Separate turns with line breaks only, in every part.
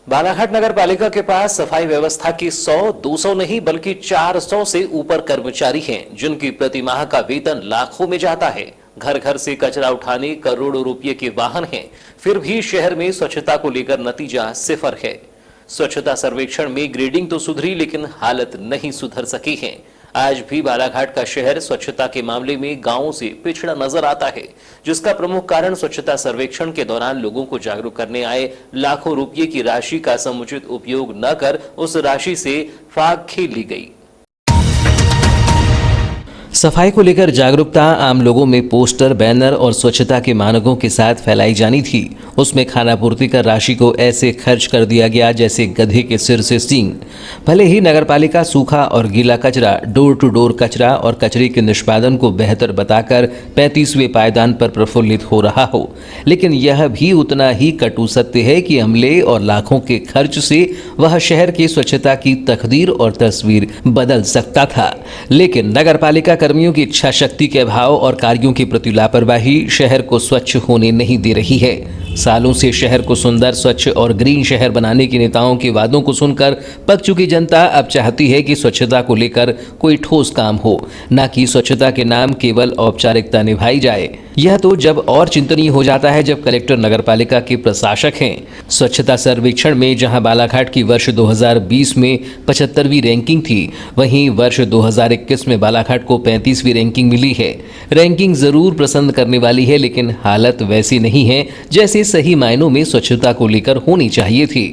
बालाघाट नगर पालिका के पास सफाई व्यवस्था की 100-200 नहीं बल्कि 400 से ऊपर कर्मचारी हैं, जिनकी प्रतिमाह का वेतन लाखों में जाता है। घर घर से कचरा उठाने करोड़ों रुपए के वाहन हैं, फिर भी शहर में स्वच्छता को लेकर नतीजा सिफर है। स्वच्छता सर्वेक्षण में ग्रेडिंग तो सुधरी, लेकिन हालत नहीं सुधर सकी है। आज भी बालाघाट का शहर स्वच्छता के मामले में गांवों से पिछड़ा नजर आता है, जिसका प्रमुख कारण स्वच्छता सर्वेक्षण के दौरान लोगों को जागरूक करने आए लाखों रुपये की राशि का समुचित उपयोग न कर उस राशि से फाग खेल ली गई। सफाई को लेकर जागरूकता आम लोगों में पोस्टर, बैनर और स्वच्छता के मानकों के साथ फैलाई जानी थी। उसमें खानापूर्ति कर राशि को ऐसे खर्च कर दिया गया जैसे गधे के सिर से सींग। भले ही नगरपालिका सूखा और गीला कचरा, डोर टू डोर कचरा और कचरे के निष्पादन को बेहतर बताकर 35वें पायदान पर प्रफुल्लित हो रहा हो, लेकिन यह भी उतना ही कटु सत्य है कि अमले और लाखों के खर्च से वह शहर की स्वच्छता की तकदीर और तस्वीर बदल सकता था। लेकिन नगरपालिका कर्मियों की इच्छा शक्ति के अभाव और कार्यों के प्रति लापरवाही शहर को स्वच्छ होने नहीं दे रही है। सालों से शहर को सुंदर, स्वच्छ और ग्रीन शहर बनाने के नेताओं के वादों को सुनकर पक चुकी जनता अब चाहती है कि स्वच्छता को लेकर कोई ठोस काम हो, न कि स्वच्छता के नाम केवल औपचारिकता निभाई जाए। यह तो जब और चिंतनीय हो जाता है जब कलेक्टर नगरपालिका के प्रशासक हैं। स्वच्छता सर्वेक्षण में जहां बालाघाट की वर्ष 2020 में 75वीं रैंकिंग थी, वहीं वर्ष 2021 में बालाघाट को 35वीं रैंकिंग मिली है। रैंकिंग जरूर प्रसन्न करने वाली है, लेकिन हालत वैसी नहीं है जैसे सही मायनों में स्वच्छता को लेकर होनी चाहिए थी।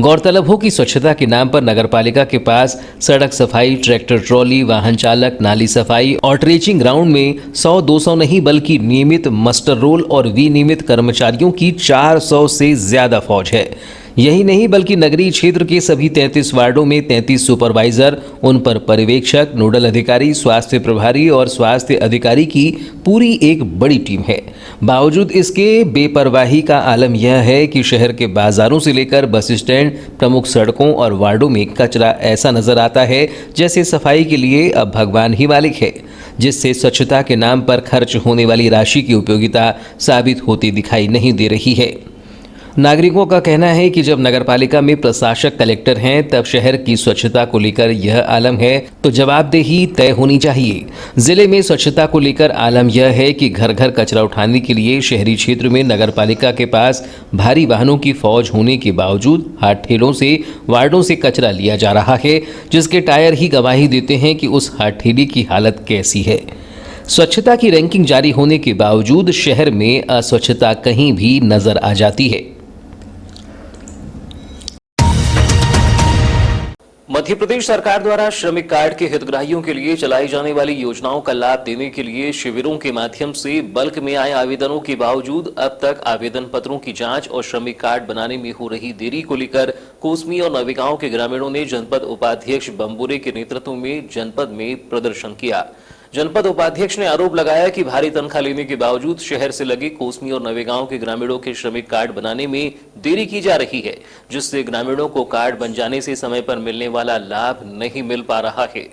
गौरतलब हो कि स्वच्छता के नाम पर नगरपालिका के पास सड़क सफाई, ट्रैक्टर ट्रॉली, वाहन चालक, नाली सफाई और ट्रेचिंग ग्राउंड में 100-200 नहीं बल्कि नियमित मस्टर रोल और विनियमित कर्मचारियों की 400 से ज्यादा फौज है। यही नहीं बल्कि नगरीय क्षेत्र के सभी 33 वार्डों में 33 सुपरवाइजर, उन पर पर्यवेक्षक, नोडल अधिकारी, स्वास्थ्य प्रभारी और स्वास्थ्य अधिकारी की पूरी एक बड़ी टीम है। बावजूद इसके बेपरवाही का आलम यह है कि शहर के बाजारों से लेकर बस स्टैंड, प्रमुख सड़कों और वार्डों में कचरा ऐसा नजर आता है जैसे सफाई के लिए अब भगवान ही मालिक है, जिससे स्वच्छता के नाम पर खर्च होने वाली राशि की उपयोगिता साबित होती दिखाई नहीं दे रही है। नागरिकों का कहना है कि जब नगरपालिका में प्रशासक कलेक्टर हैं, तब शहर की स्वच्छता को लेकर यह आलम है तो जवाबदेही तय होनी चाहिए। जिले में स्वच्छता को लेकर आलम यह है कि घर घर कचरा उठाने के लिए शहरी क्षेत्र में नगरपालिका के पास भारी वाहनों की फौज होने के बावजूद हाथ ठेलों से वार्डों से कचरा लिया जा रहा है, जिसके टायर ही गवाही देते हैं कि उस हाथ ठेली की हालत कैसी है। स्वच्छता की रैंकिंग जारी होने के बावजूद शहर में अस्वच्छता कहीं भी नजर आ जाती है। मध्य प्रदेश सरकार द्वारा श्रमिक कार्ड के हितग्राहियों के लिए चलाई जाने वाली योजनाओं का लाभ देने के लिए शिविरों के माध्यम से बल्क में आए आवेदनों के बावजूद अब तक आवेदन पत्रों की जांच और श्रमिक कार्ड बनाने में हो रही देरी को लेकर कोसमी और नवेगांव के ग्रामीणों ने जनपद उपाध्यक्ष बम्बुरे के नेतृत्व में जनपद में प्रदर्शन किया। जनपद उपाध्यक्ष ने आरोप लगाया कि भारी तनख्वाह लेने के बावजूद शहर से लगे कोसमी और नवेगांव के ग्रामीणों के श्रमिक कार्ड बनाने में देरी की जा रही है, जिससे ग्रामीणों को कार्ड बन जाने से समय पर मिलने वाला लाभ नहीं मिल पा रहा है।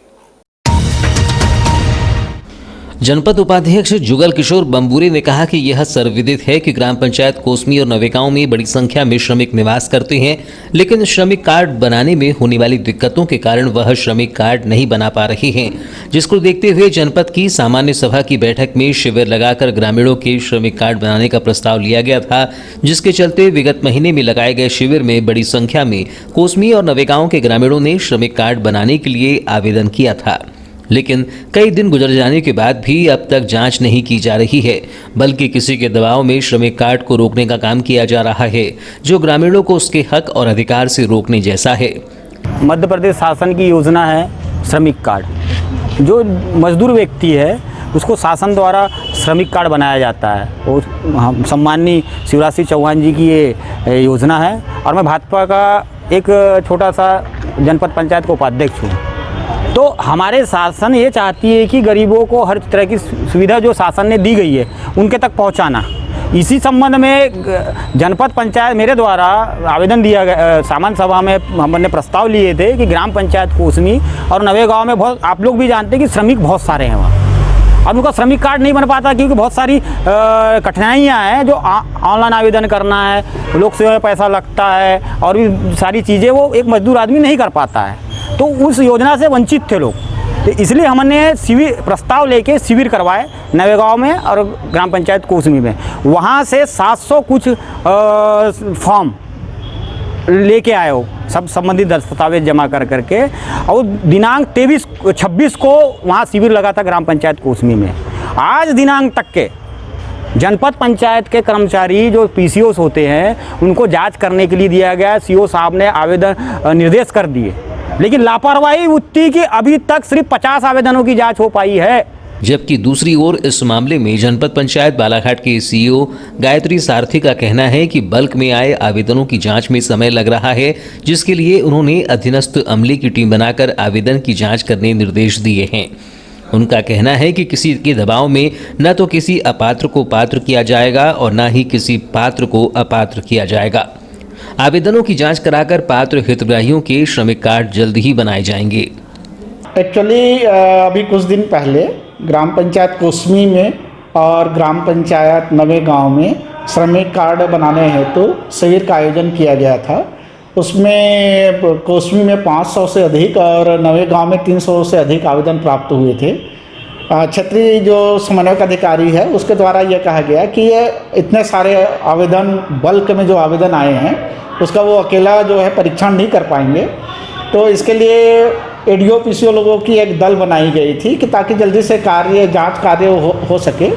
जनपद उपाध्यक्ष जुगल किशोर बम्बुरे ने कहा कि यह सर्वविदित है कि ग्राम पंचायत कोसमी और नवेगांव में बड़ी संख्या में श्रमिक निवास करते हैं, लेकिन श्रमिक कार्ड बनाने में होने वाली दिक्कतों के कारण वह श्रमिक कार्ड नहीं बना पा रहे हैं, जिसको देखते हुए जनपद की सामान्य सभा की बैठक में शिविर लगाकर ग्रामीणों के श्रमिक कार्ड बनाने का प्रस्ताव लिया गया था, जिसके चलते विगत महीने में लगाए गए शिविर में बड़ी संख्या में कोसमी और नवेगांव के ग्रामीणों ने श्रमिक कार्ड बनाने के लिए आवेदन किया था। लेकिन कई दिन गुजर जाने के बाद भी अब तक जांच नहीं की जा रही है, बल्कि किसी के दबाव में श्रमिक कार्ड को रोकने का काम किया जा रहा है, जो ग्रामीणों को उसके हक और अधिकार से रोकने जैसा है।
मध्य प्रदेश शासन की योजना है श्रमिक कार्ड। जो मजदूर व्यक्ति है उसको शासन द्वारा श्रमिक कार्ड बनाया जाता है। वो सम्माननीय शिवराज सिंह चौहान जी की ये योजना है और मैं भाजपा का एक छोटा सा जनपद पंचायत का उपाध्यक्ष हूँ। तो हमारे शासन ये चाहती है कि गरीबों को हर तरह की सुविधा जो शासन ने दी गई है उनके तक पहुंचाना। इसी संबंध में जनपद पंचायत मेरे द्वारा आवेदन दिया गया, सामान्य सभा में हमने प्रस्ताव लिए थे कि ग्राम पंचायत कोसमी और नवेगांव में बहुत, आप लोग भी जानते हैं कि श्रमिक बहुत सारे हैं वहाँ, और उनका श्रमिक कार्ड नहीं बन पाता क्योंकि बहुत सारी कठिनाइयाँ हैं, जो ऑनलाइन आवेदन करना है, लोक सेवा में पैसा लगता है और भी सारी चीज़ें वो एक मजदूर आदमी नहीं कर पाता है। तो उस योजना से वंचित थे लोग, तो इसलिए हमने शिविर प्रस्ताव लेके शिविर करवाए नवेगांव में और ग्राम पंचायत कोसमी में। वहाँ से 700 कुछ फॉर्म लेके आए हो, सब संबंधित दस्तावेज जमा कर करके, और दिनांक 26 को वहाँ शिविर लगा था ग्राम पंचायत कोसमी में। आज दिनांक तक के जनपद पंचायत के कर्मचारी जो पीसीओस होते हैं उनको जांच करने के लिए दिया गया। सीओ साहब ने आवेदन निर्देश कर दिए, लेकिन लापरवाही उतनी कि अभी तक सिर्फ 50 आवेदनों की जांच हो पाई है।
जबकि दूसरी ओर इस मामले में जनपद पंचायत बालाघाट के सीईओ गायत्री सारथी का कहना है कि बल्क में आए आवेदनों की जांच में समय लग रहा है, जिसके लिए उन्होंने अधीनस्थ अमले की टीम बनाकर आवेदन की जांच करने निर्देश दिए हैं। उनका कहना है कि किसी के दबाव में न तो किसी अपात्र को पात्र किया जाएगा और न ही किसी पात्र को अपात्र किया जाएगा। आवेदनों की जांच कराकर पात्र हितग्राहियों के श्रमिक कार्ड जल्द ही बनाए जाएंगे।
एक्चुअली अभी कुछ दिन पहले ग्राम पंचायत कोसमी में और ग्राम पंचायत नवेगांव में श्रमिक कार्ड बनाने हेतु शिविर का आयोजन किया गया था। उसमें कोसमी में 500 से अधिक और नवेगांव में 300 से अधिक आवेदन प्राप्त हुए थे। क्षेत्रीय जो समन्वयक अधिकारी है उसके द्वारा यह कहा गया कि ये इतने सारे आवेदन बल्क में जो आवेदन आए हैं उसका वो अकेला जो है परीक्षण नहीं कर पाएंगे, तो इसके लिए एडीओ पीसीओ लोगों की एक दल बनाई गई थी कि ताकि जल्दी से जांच कार्य हो सके।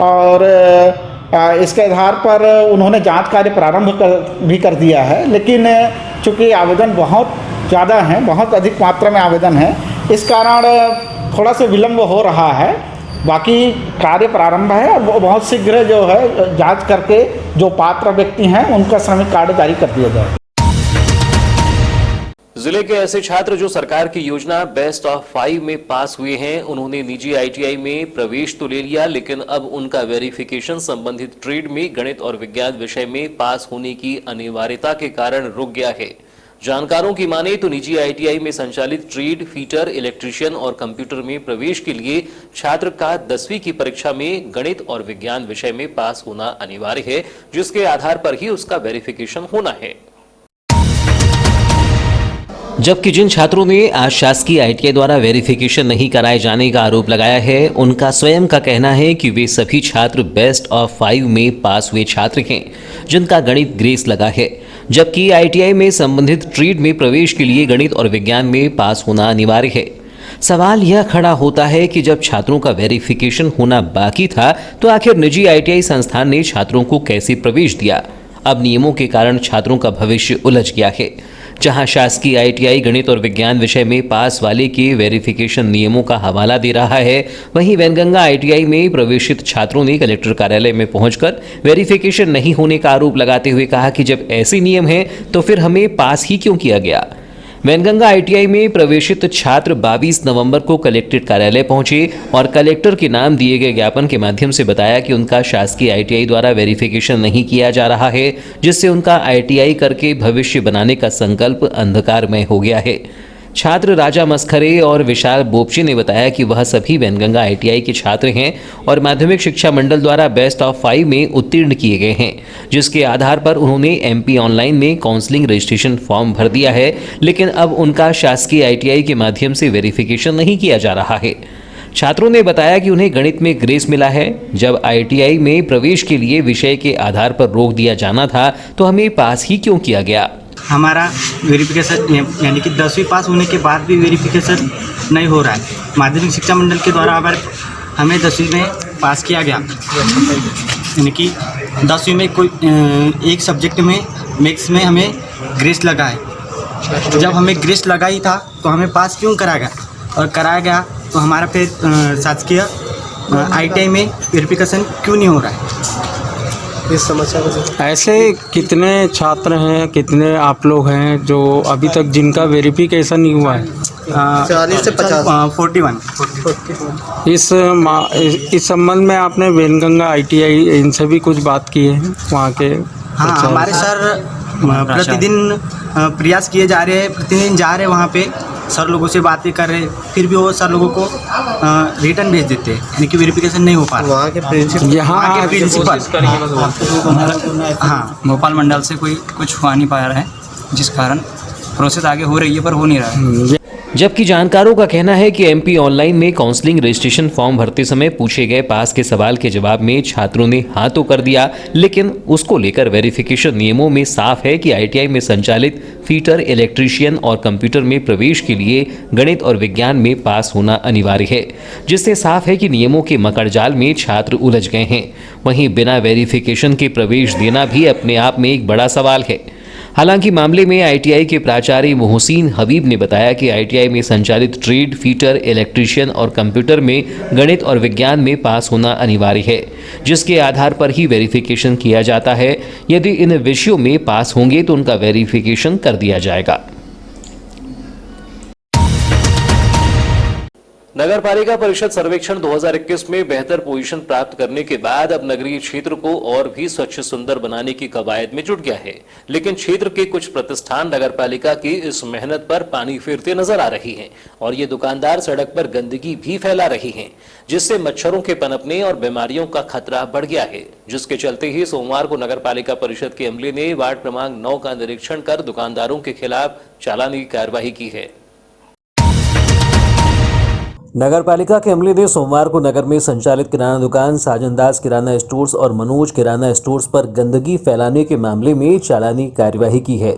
और इसके आधार पर उन्होंने जांच कार्य प्रारंभ भी कर दिया है, लेकिन चूँकि आवेदन बहुत ज़्यादा हैं, बहुत अधिक मात्रा में आवेदन है, इस कारण थोड़ा सा विलम्ब हो रहा है। बाकी कार्य प्रारंभ है और बहुत शीघ्र जो है जांच करके जो पात्र व्यक्ति हैं उनका श्रमिक कार्ड जारी कर दिया जाए।
जिले के ऐसे छात्र जो सरकार की योजना बेस्ट ऑफ 5 में पास हुए हैं, उन्होंने निजी आईटीआई में प्रवेश तो ले लिया, लेकिन अब उनका वेरिफिकेशन संबंधित ट्रेड में गणित और विज्ञान विषय में पास होने की अनिवार्यता के कारण रुक गया है। जानकारों की माने तो निजी आईटीआई में संचालित ट्रेड, फीटर, इलेक्ट्रीशियन और कंप्यूटर में प्रवेश के लिए छात्र का 10वीं की परीक्षा में गणित और विज्ञान विषय में पास होना अनिवार्य है, जिसके आधार पर ही उसका वेरिफिकेशन होना है। जबकि जिन छात्रों ने आज शासकीय आईटीआई द्वारा वेरिफिकेशन नहीं कराए जाने का आरोप लगाया है, उनका स्वयं का कहना है कि वे सभी छात्र बेस्ट ऑफ 5 में पास हुए छात्र हैं, जिनका गणित ग्रेस लगा है। जबकि आईटीआई में संबंधित ट्रेड में प्रवेश के लिए गणित और विज्ञान में पास होना अनिवार्य है। सवाल यह खड़ा होता है कि जब छात्रों का वेरिफिकेशन होना बाकी था, तो आखिर निजी आईटीआई संस्थान ने छात्रों को कैसे प्रवेश दिया? अब नियमों के कारण छात्रों का भविष्य उलझ गया है। जहां शासकीय आईटीआई गणित और विज्ञान विषय में पास वाले के वेरिफिकेशन नियमों का हवाला दे रहा है, वहीं वैनगंगा आईटीआई में प्रवेशित छात्रों ने कलेक्टर कार्यालय में पहुंचकर वेरिफिकेशन नहीं होने का आरोप लगाते हुए कहा कि जब ऐसे नियम हैं तो फिर हमें पास ही क्यों किया गया। वैनगंगा आईटीआई में प्रवेशित छात्र 22 नवंबर को कलेक्ट्रेट कार्यालय पहुंचे और कलेक्टर के नाम दिए गए ज्ञापन के माध्यम से बताया कि उनका शासकीय आईटीआई द्वारा वेरिफिकेशन नहीं किया जा रहा है, जिससे उनका आईटीआई करके भविष्य बनाने का संकल्प अंधकारमय हो गया है। छात्र राजा मस्खरे और विशाल बोपचे ने बताया कि वह सभी वैनगंगा आईटीआई के छात्र हैं और माध्यमिक शिक्षा मंडल द्वारा बेस्ट ऑफ 5 में उत्तीर्ण किए गए हैं, जिसके आधार पर उन्होंने एमपी ऑनलाइन में काउंसलिंग रजिस्ट्रेशन फॉर्म भर दिया है, लेकिन अब उनका शासकीय आईटीआई के माध्यम से वेरिफिकेशन नहीं किया जा रहा है। छात्रों ने बताया कि उन्हें गणित में ग्रेस मिला है। जब आईटीआई में प्रवेश के लिए विषय के आधार पर रोक दिया जाना था, तो हमें पास ही क्यों किया गया?
हमारा वेरिफिकेशन यानी कि 10वीं पास होने के बाद भी वेरिफिकेशन नहीं हो रहा है। माध्यमिक शिक्षा मंडल के द्वारा अगर हमें 10वीं में पास किया गया, यानी कि 10वीं में कोई एक सब्जेक्ट में मैथ्स में हमें ग्रेस लगा है। जब हमें ग्रेस लगा ही था तो हमें पास क्यों कराया गया? और कराया गया तो हमारा फिर शासकीय आईटीआई में वेरिफिकेशन क्यों नहीं हो रहा है? इस समस्या
ऐसे कितने छात्र हैं, कितने आप लोग हैं जो अभी तक जिनका वेरिफिकेशन नहीं हुआ है?
40 से 50 41।
इस संबंध में आपने वैनगंगा आईटीआई इनसे भी कुछ बात की है वहाँ के?
हाँ, हमारे सर प्रतिदिन प्रयास किए जा रहे हैं, प्रतिदिन जा रहे हैं वहाँ पे सर लोगों से बातें कर रहे, फिर भी वो सर लोगों को रिटर्न भेज देते हैं, यानी कि वेरिफिकेशन नहीं हो पा रहा।
वहाँ के प्रिंसिपल
वहाँ के प्रिंसिपल हाँ
भोपाल मंडल से कोई कुछ हुआ नहीं पा रहा है, जिस कारण प्रोसेस आगे हो रही है पर हो नहीं रहा है।
जबकि जानकारों का कहना है कि एमपी ऑनलाइन में काउंसलिंग रजिस्ट्रेशन फॉर्म भरते समय पूछे गए पास के सवाल के जवाब में छात्रों ने हाँ तो कर दिया, लेकिन उसको लेकर वेरिफिकेशन नियमों में साफ है कि आईटीआई में संचालित फीटर, इलेक्ट्रीशियन और कंप्यूटर में प्रवेश के लिए गणित और विज्ञान में पास होना अनिवार्य है, जिससे साफ है कि नियमों के मकड़जाल में छात्र उलझ गए हैं। वहीं बिना वेरिफिकेशन के प्रवेश देना भी अपने आप में एक बड़ा सवाल है। हालांकि मामले में आईटीआई के प्राचार्य मोहसिन हबीब ने बताया कि आईटीआई में संचालित ट्रेड, फीटर, इलेक्ट्रीशियन और कंप्यूटर में गणित और विज्ञान में पास होना अनिवार्य है, जिसके आधार पर ही वेरिफिकेशन किया जाता है। यदि इन विषयों में पास होंगे तो उनका वेरिफिकेशन कर दिया जाएगा। नगर पालिका परिषद सर्वेक्षण 2021 में बेहतर पोजीशन प्राप्त करने के बाद अब नगरीय क्षेत्र को और भी स्वच्छ सुंदर बनाने की कवायद में जुट गया है, लेकिन क्षेत्र के कुछ प्रतिष्ठान नगर पालिका की इस मेहनत पर पानी फेरते नजर आ रही हैं और ये दुकानदार सड़क पर गंदगी भी फैला रही हैं, जिससे मच्छरों के पनपने और बीमारियों का खतरा बढ़ गया है। जिसके चलते ही सोमवार को नगर पालिका परिषद के अमले ने वार्ड क्रमांक 9 का निरीक्षण कर दुकानदारों के खिलाफ चालानी कार्रवाई की है। नगर पालिका के अमले ने सोमवार को नगर में संचालित किराना दुकान साजन दास किराना स्टोर्स और मनोज किराना स्टोर्स पर गंदगी फैलाने के मामले में चालानी कार्यवाही की है।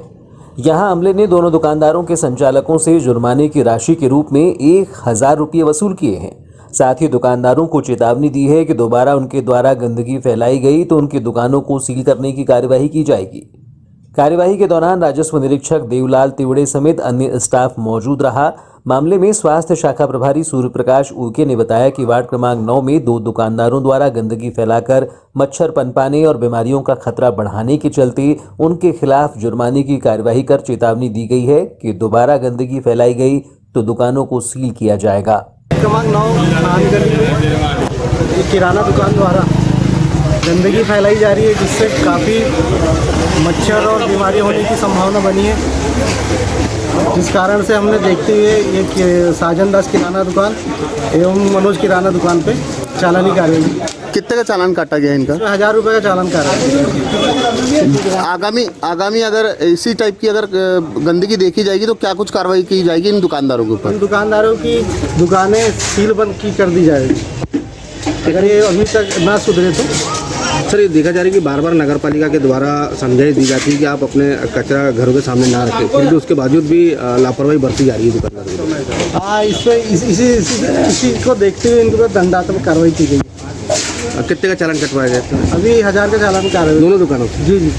यहां अमले ने दोनों दुकानदारों के संचालकों से जुर्माने की राशि के रूप में 1000 रुपये वसूल किए हैं। साथ ही दुकानदारों को चेतावनी दी है कि दोबारा उनके द्वारा गंदगी फैलाई गई तो उनकी दुकानों को सील करने की कार्यवाही की जाएगी। कार्यवाही के दौरान राजस्व निरीक्षक देवलाल तिवड़े समेत अन्य स्टाफ मौजूद रहा। मामले में स्वास्थ्य शाखा प्रभारी सूर्य प्रकाश उइके ने बताया कि वार्ड क्रमांक 9 में 2 दुकानदारों द्वारा गंदगी फैलाकर मच्छर पनपाने और बीमारियों का खतरा बढ़ाने के चलते उनके खिलाफ जुर्माने की कार्यवाही कर चेतावनी दी गई है कि दोबारा गंदगी फैलाई गई तो दुकानों को सील किया जाएगा।
क्रमांक 9 खान गली में एक किराना दुकान द्वारा गंदगी फैलाई जा रही है, जिससे काफ़ी मच्छर और बीमारी होने की संभावना बनी है, जिस कारण से हमने देखते हुए एक साजन दास किराना दुकान एवं मनोज किराना दुकान पे चालानी कार्रवाई।
कितने का चालान काटा गया इनका?
1000 रुपये का चालान कार्रवाई।
आगामी अगर इसी टाइप की अगर गंदगी देखी जाएगी तो क्या कुछ कार्रवाई की जाएगी इन दुकानदारों के ऊपर?
इन दुकानदारों की दुकानें सील बंद की कर दी जाएगी अगर ये अभी तक ना सुधरे तो।
सर, ये देखा जा रहा है कि बार बार नगर पालिका के द्वारा समझाई दी जाती है कि आप अपने कचरा घरों के सामने ना रखें, फिर भी उसके बावजूद भी लापरवाही बरती जा रही है दुकानदारों।
हाँ, इस पर इसी को देखते हुए इनके ऊपर दंडात्मक कार्रवाई की गई।
कितने का चालान कटवाया गया?
अभी 1000 का चालान कार्रवाई
दोनों दुकानों से?
जी।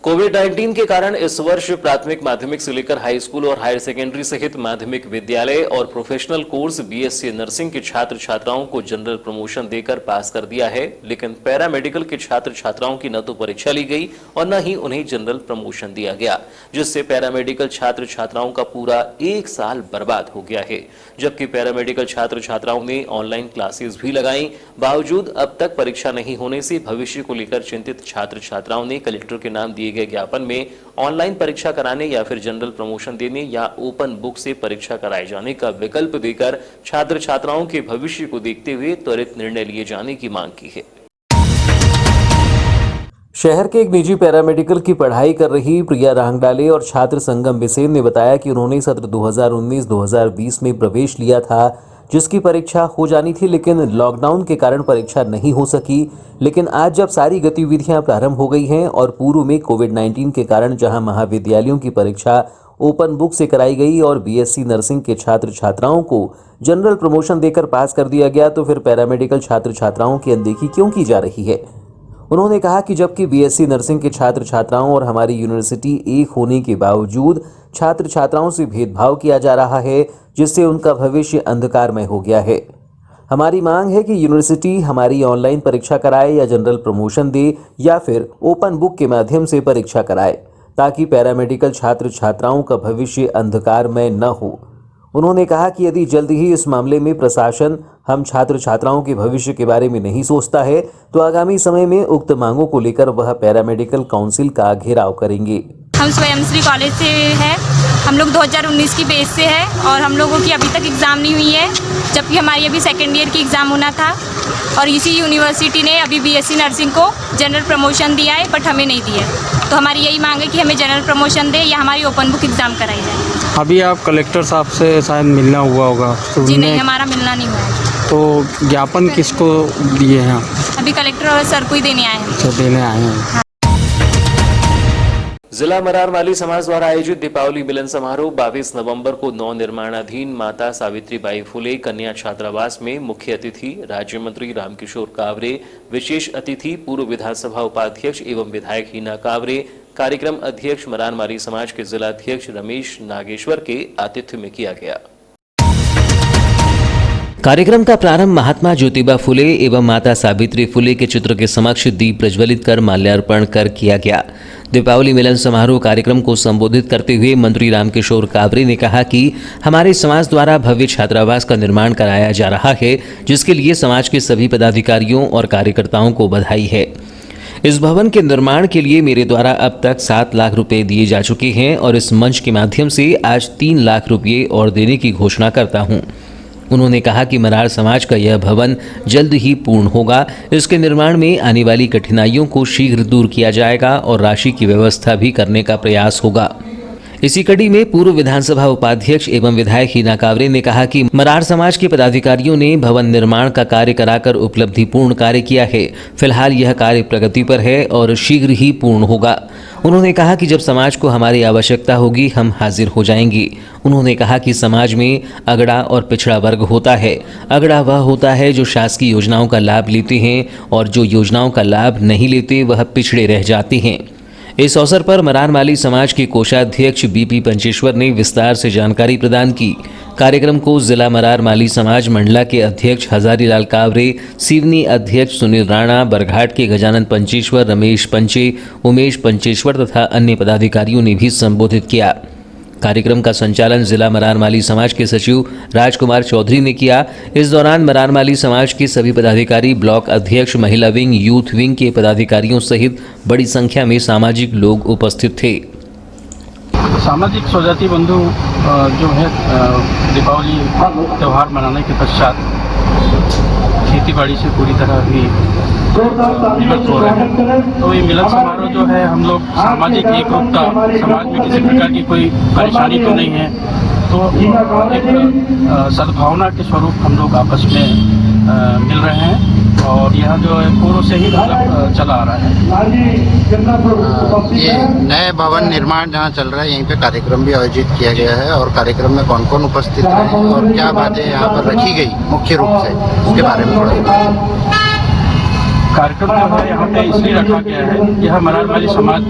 कोविड-19 के कारण इस वर्ष प्राथमिक, माध्यमिक से लेकर हाई स्कूल और हायर सेकेंडरी सहित माध्यमिक विद्यालय और प्रोफेशनल कोर्स बीएससी नर्सिंग के छात्र छात्राओं को जनरल प्रमोशन देकर पास कर दिया है, लेकिन पैरा मेडिकल के छात्र छात्राओं की न तो परीक्षा ली गई और न ही उन्हें जनरल प्रमोशन दिया गया, जिससे पैरा मेडिकल छात्र छात्राओं का पूरा 1 साल बर्बाद हो गया है। जबकि पैरा मेडिकल छात्र छात्राओं ने ऑनलाइन क्लासेस भी लगाई, बावजूद अब तक परीक्षा नहीं होने से भविष्य को लेकर चिंतित छात्र छात्राओं ने कलेक्टर के नाम दिए गए ज्ञापन में ऑनलाइन परीक्षा कराने या फिर जनरल प्रमोशन देने या ओपन बुक से परीक्षा कराए जाने का विकल्प देकर छात्र छात्राओं के भविष्य को देखते हुए त्वरित निर्णय लिए जाने की मांग की है। शहर के एक निजी पैरामेडिकल की पढ़ाई कर रही प्रिया रांगडाले और छात्र संगम बिसेन ने बताया कि उन्होंने सत्र 2019-2020 में प्रवेश लिया था, जिसकी परीक्षा हो जानी थी, लेकिन लॉकडाउन के कारण परीक्षा नहीं हो सकी। लेकिन आज जब सारी गतिविधियां प्रारंभ हो गई हैं और पूर्व में कोविड-19 के कारण जहां महाविद्यालयों की परीक्षा ओपन बुक से कराई गई और बीएससी नर्सिंग के छात्र छात्राओं को जनरल प्रमोशन देकर पास कर दिया गया, तो फिर पैरामेडिकल छात्र छात्राओं की अनदेखी क्यों की जा रही है। उन्होंने कहा कि जबकि बीएससी नर्सिंग के छात्र छात्राओं और हमारी यूनिवर्सिटी एक होने के बावजूद छात्र छात्राओं से भेदभाव किया जा रहा है, जिससे उनका भविष्य अंधकारमय हो गया है। हमारी मांग है कि यूनिवर्सिटी हमारी ऑनलाइन परीक्षा कराए या जनरल प्रमोशन दे या फिर ओपन बुक के माध्यम से परीक्षा कराए, ताकि पैरामेडिकल छात्र छात्राओं का भविष्य अंधकारमय न हो। उन्होंने कहा कि यदि जल्द ही इस मामले में प्रशासन हम छात्र छात्राओं के भविष्य के बारे में नहीं सोचता है, तो आगामी समय में उक्त मांगों को लेकर वह पैरामेडिकल काउंसिल का घेराव करेंगे।
हम स्वयंश्री कॉलेज से हैं हम लोग 2019 की बेस से है और हम लोगों की अभी तक एग्ज़ाम नहीं हुई है, जबकि हमारी अभी सेकेंड ईयर की एग्ज़ाम होना था। और इसी यूनिवर्सिटी ने अभी बीएससी नर्सिंग को जनरल प्रमोशन दिया है, बट हमें नहीं दिया है। तो हमारी यही मांग है कि हमें जनरल प्रमोशन दे या हमारी ओपन बुक एग्ज़ाम कराई जाए।
अभी आप कलेक्टर साहब से शायद मिलना हुआ होगा तो
जी नहीं, हमारा मिलना नहीं हुआ है।
तो ज्ञापन किसको दिए हैं?
अभी कलेक्टर सर को ही देने आए हैं।
अच्छा, देने आए हैं।
जिला मरार माली समाज द्वारा आयोजित दीपावली मिलन समारोह 22 नवंबर को नव निर्माणाधीन माता सावित्रीबाई फुले कन्या छात्रावास में मुख्य अतिथि राज्य मंत्री रामकिशोर कावरे, विशेष अतिथि पूर्व विधानसभा उपाध्यक्ष एवं विधायक हीना कावरे, कार्यक्रम अध्यक्ष मरार माली समाज के जिला अध्यक्ष रमेश नागेश्वर के आतिथ्य में किया गया। कार्यक्रम का प्रारंभ महात्मा ज्योतिबा फुले एवं माता सावित्री फुले के चित्र के समक्ष दीप प्रज्वलित कर माल्यार्पण कर किया गया। दीपावली मिलन समारोह कार्यक्रम को संबोधित करते हुए मंत्री रामकिशोर कावरे ने कहा कि हमारे समाज द्वारा भव्य छात्रावास का निर्माण कराया जा रहा है, जिसके लिए समाज के सभी पदाधिकारियों और कार्यकर्ताओं को बधाई है। इस भवन के निर्माण के लिए मेरे द्वारा अब तक 7 लाख रुपए दिए जा चुके हैं और इस मंच के माध्यम से आज 3 लाख रुपये और देने की घोषणा करता हूं। उन्होंने कहा कि मरार समाज का यह भवन जल्द ही पूर्ण होगा। इसके निर्माण में आने वाली कठिनाइयों को शीघ्र दूर किया जाएगा और राशि की व्यवस्था भी करने का प्रयास होगा। इसी कड़ी में पूर्व विधानसभा उपाध्यक्ष एवं विधायक हीना कावरे ने कहा कि मरार समाज के पदाधिकारियों ने भवन निर्माण का कार्य कराकर उपलब्धिपूर्ण कार्य किया है। फिलहाल यह कार्य प्रगति पर है और शीघ्र ही पूर्ण होगा। उन्होंने कहा कि जब समाज को हमारी आवश्यकता होगी हम हाजिर हो जाएंगे। उन्होंने कहा कि समाज में अगड़ा और पिछड़ा वर्ग होता है। अगड़ा वह होता है जो शासकीय योजनाओं का लाभ लेते हैं और जो योजनाओं का लाभ नहीं लेते वह पिछड़े रह जाते हैं। इस अवसर पर मरार माली समाज के कोषाध्यक्ष बीपी पंचेश्वर ने विस्तार से जानकारी प्रदान की। कार्यक्रम को जिला मरार माली समाज मंडला के अध्यक्ष हजारीलाल कावरे, सिवनी अध्यक्ष सुनील राणा, बरघाट के गजानन पंचेश्वर, रमेश पंचे, उमेश पंचेश्वर तथा अन्य पदाधिकारियों ने भी संबोधित किया। कार्यक्रम का संचालन जिला मरार माली समाज के सचिव राजकुमार चौधरी ने किया। इस दौरान मरार माली समाज के सभी पदाधिकारी, ब्लॉक अध्यक्ष, महिला विंग, यूथ विंग के पदाधिकारियों सहित बड़ी संख्या में सामाजिक लोग उपस्थित थे।
सामाजिक स्वजाति बंधु जो है दीपावली त्यौहार मनाने के पश्चात खेती बाड़ी से पूरी तरह ही निवृत्त हो रहे हैं। तो ये मिलन समारोह जो है हम लोग सामाजिक एकरूपता, समाज में किसी प्रकार की कोई परेशानी तो नहीं है, तो एक सद्भावना के स्वरूप हम लोग आपस में मिल रहे हैं और यह जो है पूर्व से ही चला आ रहा है।
ये नए भवन निर्माण जहाँ चल रहा है यहीं पे कार्यक्रम भी आयोजित किया गया है और कार्यक्रम में कौन कौन उपस्थित रहे और क्या बातें यहाँ पर रखी गई मुख्य रूप से, उसके बारे में थोड़ा।
कार्यक्रम जो है यहाँ पे इसलिए रखा गया है, यह मरार माली समाज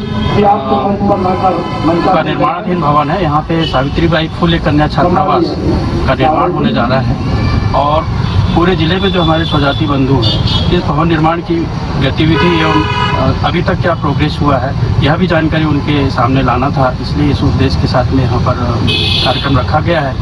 का निर्माणाधीन भवन है। यहाँ पे सावित्रीबाई फुले कन्या छात्रावास का निर्माण होने जा रहा है और पूरे ज़िले में जो हमारे स्वजाति बंधु हैं, इस भवन निर्माण की गतिविधि एवं अभी तक क्या प्रोग्रेस हुआ है यह भी जानकारी उनके सामने लाना था, इसलिए इस उद्देश्य के साथ में यहाँ पर कार्यक्रम रखा गया है।